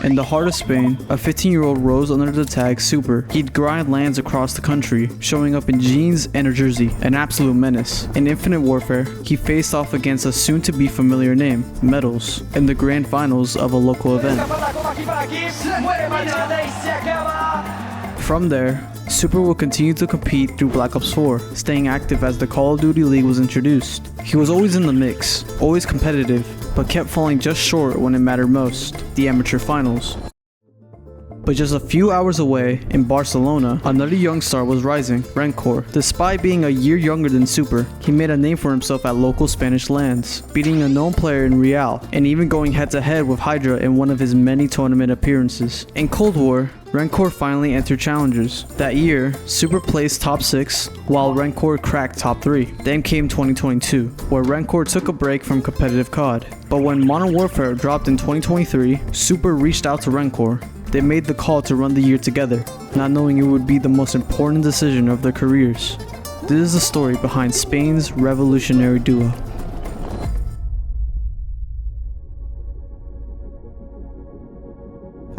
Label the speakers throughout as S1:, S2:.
S1: In the heart of Spain, a 15-year-old rose under the tag SupeR. He'd grind lands across the country, showing up in jeans and a jersey, an absolute menace. In Infinite Warfare, he faced off against a soon-to-be familiar name, Metals, in the grand finals of a local event. From there, SupeR will continue to compete through Black Ops 4, staying active as the Call of Duty League was introduced. He was always in the mix, always competitive, but kept falling just short when it mattered most, the amateur finals. But just a few hours away, in Barcelona, another young star was rising, RenKoR. Despite being a year younger than SupeR, he made a name for himself at local Spanish lands, beating a known player in Real, and even going head-to-head with Hydra in one of his many tournament appearances. In Cold War, RenKoR finally entered challengers. That year, SupeR placed top 6, while RenKoR cracked top 3. Then came 2022, where RenKoR took a break from competitive COD. But when Modern Warfare dropped in 2023, SupeR reached out to RenKoR. They made the call to run the year together, not knowing it would be the most important decision of their careers. This is the story behind Spain's revolutionary duo.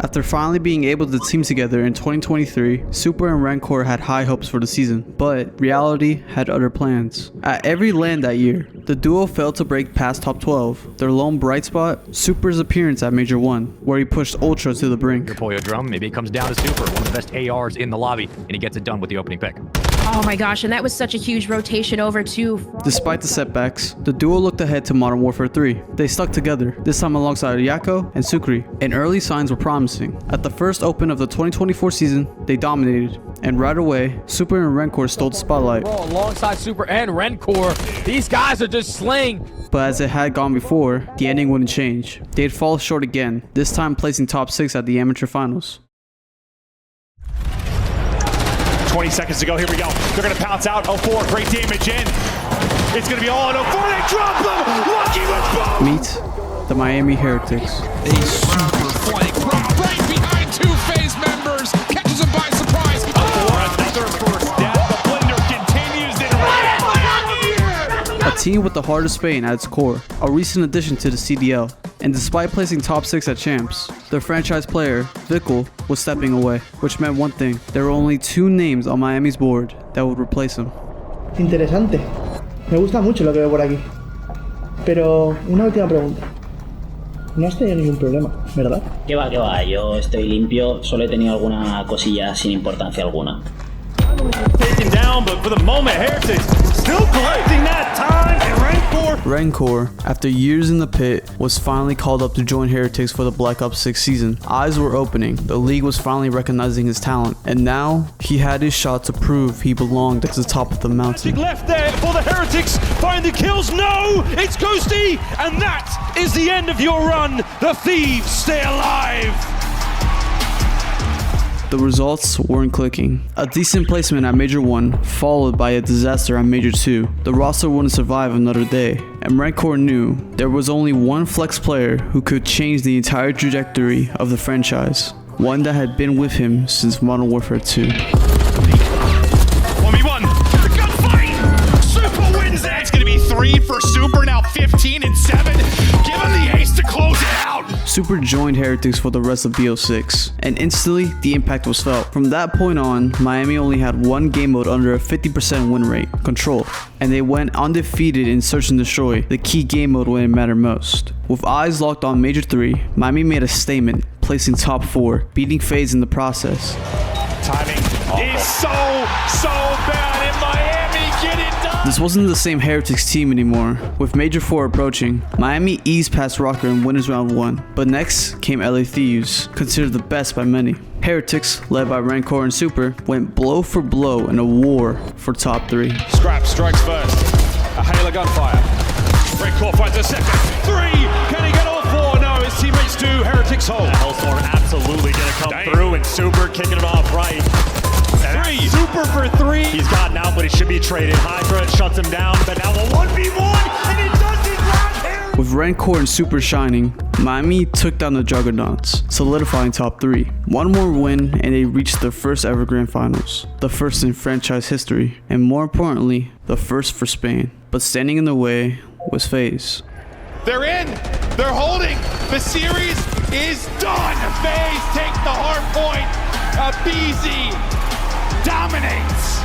S1: After finally being able to team together in 2023, SupeR and RenKoR had high hopes for the season, but reality had other plans. At every LAN that year, the duo failed to break past top 12. Their lone bright spot, SupeR's appearance at Major 1, where he pushed Ultra to the brink.
S2: Your Pollo drum, maybe it comes down to SupeR, one of the best ARs in the lobby, and he gets it done with the opening pick.
S3: Oh my gosh, and that was such a huge rotation over too.
S1: Despite the setbacks, the duo looked ahead to Modern Warfare 3. They stuck together, this time alongside Yako and SupeR, and early signs were promising. At the first open of the 2024 season, they dominated, and right away, SupeR and RenKoR stole the spotlight.
S4: Bro, alongside SupeR and RenKoR, these guys are just slaying.
S1: But as it had gone before, the ending wouldn't change. They'd fall short again, this time placing top 6 at the amateur finals.
S5: 20 seconds to go, here we go. They're gonna pounce out, 0-4, great damage in. It's gonna be all on 0-4, they drop them! Lucky with both!
S1: Meet the Miami Heretics.
S6: A super flank right behind two phase members, catches him by surprise.
S5: Another first death, the blender continues in.
S1: A team with the heart of Spain at its core, a recent addition to the CDL. And despite placing top 6 at Champs, their franchise player, Vickle, was stepping away, which meant one thing: there were only 2 names on Miami's board that would replace him.
S7: Interesante. Me gusta mucho lo que veo por aquí. Pero una última pregunta. No has tenido ningún problema, ¿verdad?
S8: Que va, yo estoy limpio, solo he tenido alguna cosilla sin importancia alguna.
S5: Taken down, but for the moment, Heretics still collecting that time, and
S1: RenKoR, after years in the pit, was finally called up to join Heretics for the Black Ops 6 season. Eyes were opening, the league was finally recognizing his talent, and now he had his shot to prove he belonged at the top of the mountain.
S5: left there for the Heretics, find the kills, no! It's Ghosty, and that is the end of your run. The Thieves stay alive!
S1: The results weren't clicking. A decent placement at Major 1, followed by a disaster at Major 2. The roster wouldn't survive another day, and RenKoR knew there was only one flex player who could change the entire trajectory of the franchise. One that had been with him since Modern Warfare 2.
S5: 1v1, the gunfight! SupeR wins that! It's gonna be 3 for SupeR, now 15 and 7. Give him the ace to close it out!
S1: SupeR joined Heretics for the rest of BO6, and instantly the impact was felt. From that point on, Miami only had one game mode under a 50% win rate, Control, and they went undefeated in Search and Destroy, the key game mode when it mattered most. With eyes locked on Major 3, Miami made a statement, placing top 4, beating FaZe in the process.
S5: Timing is so bad, and Miami get it done!
S1: This wasn't the same Heretics team anymore. With Major 4 approaching, Miami eased past Rocker in winners round 1, but next came LA Thieves, considered the best by many. Heretics, led by RenKoR and SupeR, went blow for blow in a war for top 3.
S5: Scrap strikes first, a hail of gunfire. RenKoR finds a second, 3, can he get all 4? No, his teammates do, Heretics hold.
S2: Hellstorm absolutely gonna come through, and SupeR kicking it off right.
S5: 3, SupeR for 3.
S2: He's gotten out, but he should be traded. Hydra shuts him down, but now a 1v1, and it doesn't last here.
S1: With RenKoR and SupeR shining, Miami took down the Juggernauts, solidifying top 3. One more win and they reached their first ever grand finals, the first in franchise history, and more importantly, the first for Spain. But standing in the way was FaZe.
S5: They're in!
S6: They're holding. The series is done. FaZe take the hard point. BZ dominates.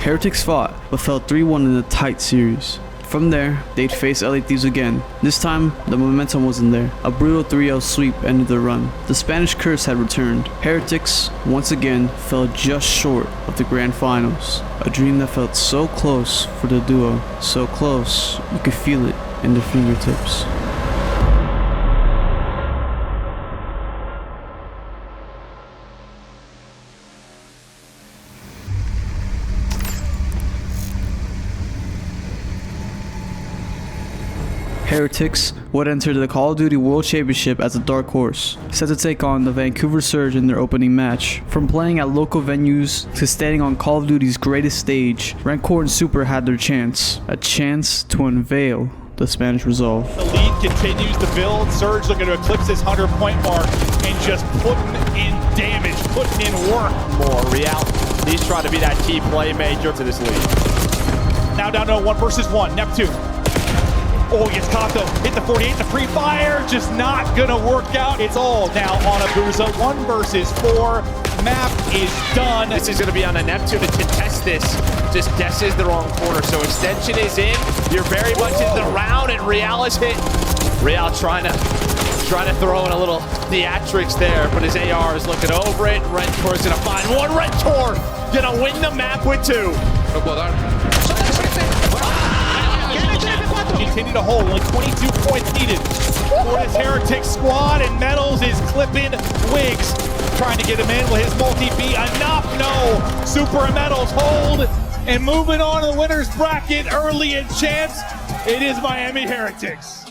S1: Heretics fought, but fell 3-1 in a tight series. From there, they'd face LA Thieves again. This time, the momentum wasn't there. A brutal 3-0 sweep ended the run. The Spanish curse had returned. Heretics, once again, fell just short of the grand finals. A dream that felt so close for the duo. So close, you could feel it in their fingertips. Heretics would enter the Call of Duty World Championship as a dark horse, set to take on the Vancouver Surge in their opening match. From playing at local venues to standing on Call of Duty's greatest stage, RenKoR and SupeR had their chance, a chance to unveil the Spanish resolve.
S2: The lead continues to build. Surge looking to eclipse this 100-point mark and just putting in damage, putting in work. More Real, he's trying to be that key playmaker to this lead. Now down to a 1-versus-1, Neptune. Oh, he gets caught though. Hit the 48, the pre-fire, just not gonna work out. It's all now on Abuza. 1-versus-4. Map is done.
S4: This is gonna be on a Neptune to contest this. Just guesses the wrong corner. So extension is in. You're very much in the round, and Real is hit. Real trying to throw in a little theatrics there, but his AR is looking over it. RenKoR is gonna find one. RenKoR gonna win the map with 2.
S2: Continue to hold, only 22 points needed for this Heretics squad, and Metals is clipping Wigs, trying to get him in. Will his multi be enough? No. SupeR and Metals hold, and moving on to the winner's bracket early in chance, it is Miami Heretics.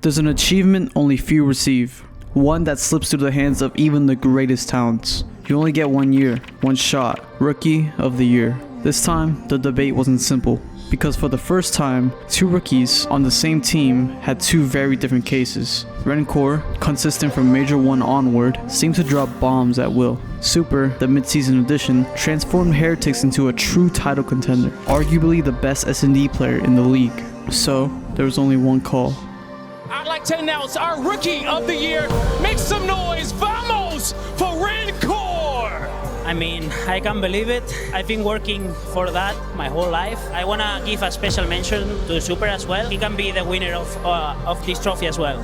S1: There's an achievement only few receive, one that slips through the hands of even the greatest talents. You only get 1 year, 1 shot, Rookie of the Year. This time, the debate wasn't simple, because for the first time, 2 rookies on the same team had 2 very different cases. RenKoR, consistent from Major 1 onward, seemed to drop bombs at will. SupeR, the mid-season addition, transformed Heretics into a true title contender, arguably the best S&D player in the league. So, there was only one call.
S9: I'd like to announce our Rookie of the Year. Make some noise, vamos, for RenKoR!
S10: I mean, I can't believe it. I've been working for that my whole life. I want to give a special mention to SupeR as well. He can be the winner of this trophy as well.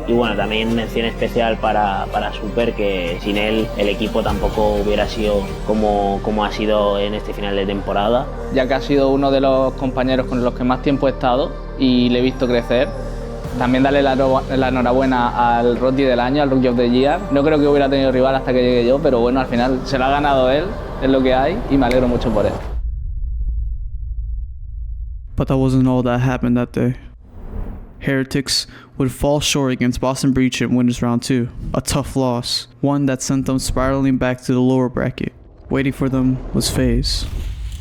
S8: Y bueno, también mención especial para SupeR, que sin él el equipo tampoco hubiera sido como ha sido en este final de temporada.
S11: Ya que ha sido uno de los compañeros con los que más tiempo he estado y le he visto crecer. También darle la enhorabuena al Rookie del año, al Rookie of the Year. No creo que hubiera tenido rival hasta que llegue yo, pero bueno, al final se lo ha ganado él, es lo que hay, y me alegro mucho por él.
S1: But that wasn't all that happened that day. Heretics would fall short against Boston Breach in Winners Round 2. A tough loss, one that sent them spiraling back to the lower bracket. Waiting for them was FaZe.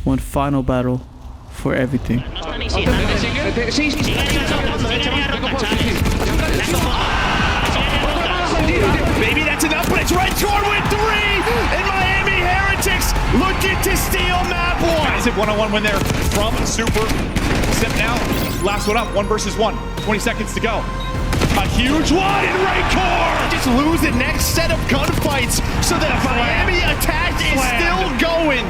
S1: One final battle for everything.
S2: Maybe that's enough, but it's RenKoR with 3, and Miami Heretics looking to steal map 1. Massive 1-on-1 win there from SupeR. Step now, last one up, 1-versus-1, 20 seconds to go. A huge one, and RenKoR just lose the next set of gunfights, so the Miami attack is still going.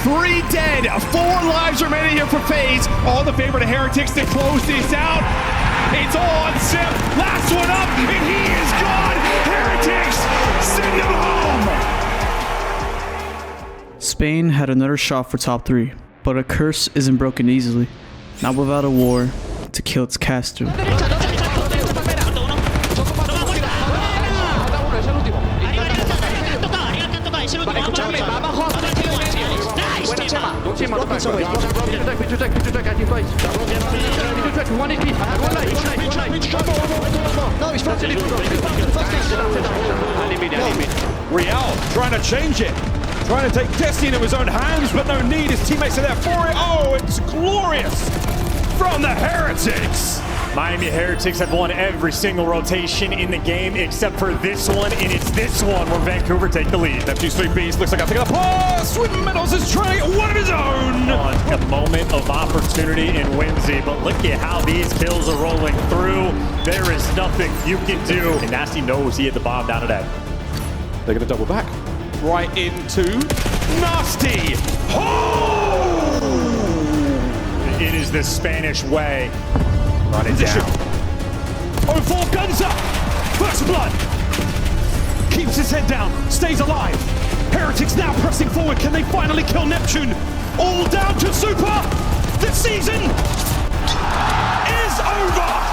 S2: 3 dead, 4 lives remaining here for FaZe. All the favor to Heretics to close this out. It's all on Sip. Last one up, and he is gone. Heretics, send him home.
S1: Spain had another shot for top 3, but a curse isn't broken easily. Not without a war to kill its caster.
S5: Real trying to change it. Trying to take destiny into his own hands, but no need. His teammates are there for it. Oh, it's glorious from the Heretics.
S2: Miami Heretics have won every single rotation in the game except for this one, and it's this one where Vancouver take the lead.
S5: Neptune's 3Bs, looks like I think the pass with Meadows is trying one of his own.
S2: On a moment of opportunity in Whimsy, but look at how these kills are rolling through. There is nothing you can do. And Nasty knows he hit the bomb down at that.
S5: They're going to double back. Right into Nasty. Oh!
S2: It is the Spanish way. Run it down.
S5: 0-4 guns up. First blood. Keeps his head down. Stays alive. Heretics now pressing forward. Can they finally kill Neptune? All down to SupeR. The season is over.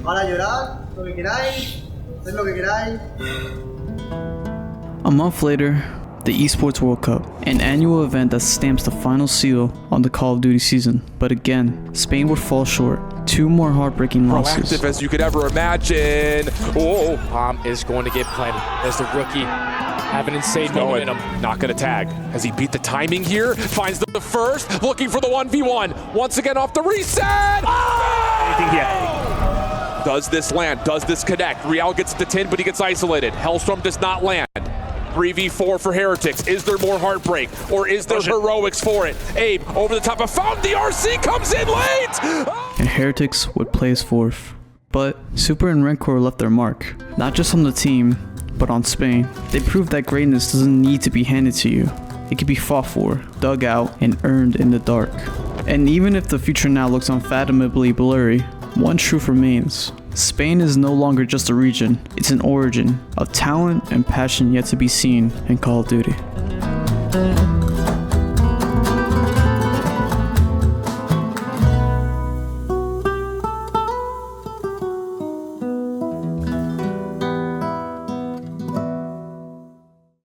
S7: Ahora llorar, lo que queráis, haced lo que queráis.
S1: A month later, the Esports World Cup, an annual event that stamps the final seal on the Call of Duty season. But again, Spain would fall short. 2 more heartbreaking losses.
S12: Proactive as you could ever imagine. Oh,
S4: Bomb is going to get planted as the rookie have an insane moment in him.
S12: Not going to tag. Has he beat the timing here? Finds the first, looking for the 1v1. Once again off the reset.
S2: Anything yet?
S12: Does this land? Does this connect? Real gets the 10, but he gets isolated. Hellstorm does not land. 3v4 for Heretics. Is there more heartbreak, or is there heroics for it? Abe over the top of found. The RC comes in late.
S1: And Heretics would play as 4th. But SupeR and RenKoR left their mark, not just on the team, but on Spain. They proved that greatness doesn't need to be handed to you. It can be fought for, dug out, and earned in the dark. And even if the future now looks unfathomably blurry, one truth remains. Spain is no longer just a region, it's an origin of talent and passion yet to be seen in Call of Duty.